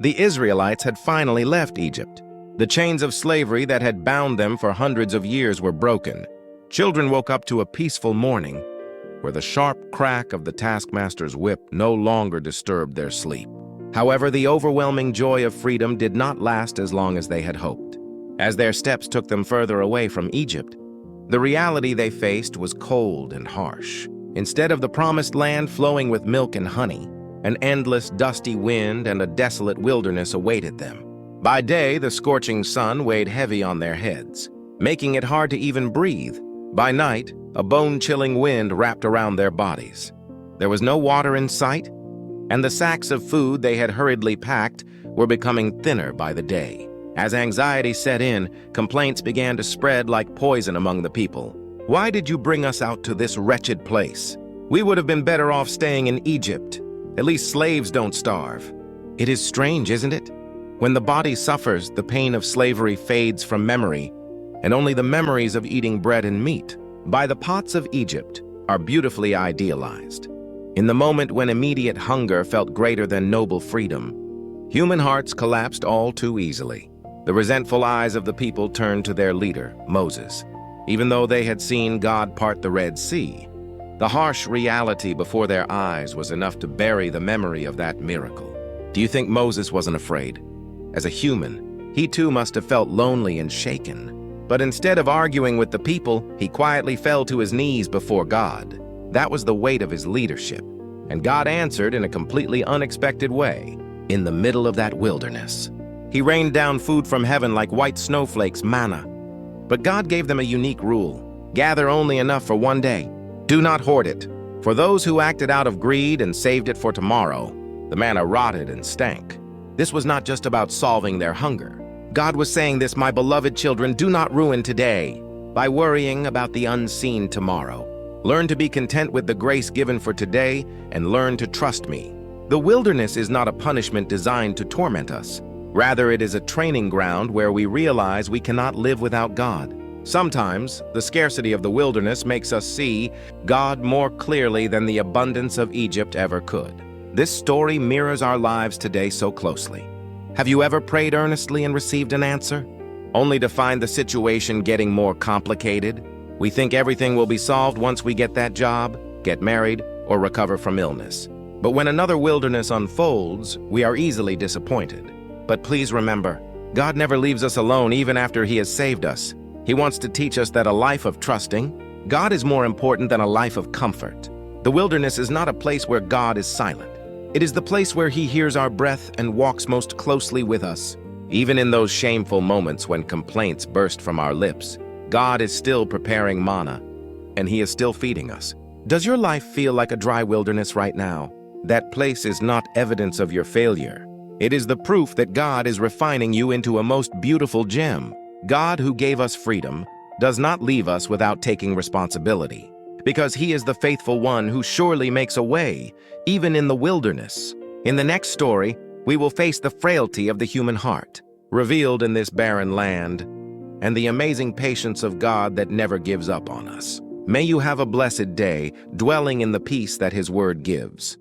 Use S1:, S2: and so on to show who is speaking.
S1: The Israelites had finally left Egypt. The chains of slavery that had bound them for hundreds of years were broken. Children woke up to a peaceful morning where the sharp crack of the taskmaster's whip no longer disturbed their sleep. However, the overwhelming joy of freedom did not last as long as they had hoped. As their steps took them further away from Egypt, the reality they faced was cold and harsh. Instead of the promised land flowing with milk and honey, an endless dusty wind and a desolate wilderness awaited them. By day, the scorching sun weighed heavy on their heads, making it hard to even breathe. By night, a bone-chilling wind wrapped around their bodies. There was no water in sight, and the sacks of food they had hurriedly packed were becoming thinner by the day. As anxiety set in, complaints began to spread like poison among the people. "Why did you bring us out to this wretched place? We would have been better off staying in Egypt. At least slaves don't starve." It is strange, isn't it? When the body suffers, the pain of slavery fades from memory, and only the memories of eating bread and meat by the pots of Egypt are beautifully idealized. In the moment when immediate hunger felt greater than noble freedom, human hearts collapsed all too easily. The resentful eyes of the people turned to their leader, Moses. Even though they had seen God part the Red Sea, the harsh reality before their eyes was enough to bury the memory of that miracle. Do you think Moses wasn't afraid? As a human, he too must have felt lonely and shaken. But instead of arguing with the people, he quietly fell to his knees before God. That was the weight of his leadership. And God answered in a completely unexpected way. In the middle of that wilderness, he rained down food from heaven like white snowflakes, manna. But God gave them a unique rule. Gather only enough for one day. Do not hoard it. For those who acted out of greed and saved it for tomorrow, the manna rotted and stank. This was not just about solving their hunger. God was saying this, "My beloved children, do not ruin today by worrying about the unseen tomorrow. Learn to be content with the grace given for today and learn to trust me." The wilderness is not a punishment designed to torment us. Rather, it is a training ground where we realize we cannot live without God. Sometimes, the scarcity of the wilderness makes us see God more clearly than the abundance of Egypt ever could. This story mirrors our lives today so closely. Have you ever prayed earnestly and received an answer, only to find the situation getting more complicated? We think everything will be solved once we get that job, get married, or recover from illness. But when another wilderness unfolds, we are easily disappointed. But please remember, God never leaves us alone even after He has saved us. He wants to teach us that a life of trusting God is more important than a life of comfort. The wilderness is not a place where God is silent. It is the place where He hears our breath and walks most closely with us. Even in those shameful moments when complaints burst from our lips, God is still preparing manna, and He is still feeding us. Does your life feel like a dry wilderness right now? That place is not evidence of your failure. It is the proof that God is refining you into a most beautiful gem. God, who gave us freedom, does not leave us without taking responsibility, because He is the faithful one who surely makes a way, even in the wilderness. In the next story, we will face the frailty of the human heart, revealed in this barren land, and the amazing patience of God that never gives up on us. May you have a blessed day, dwelling in the peace that His word gives.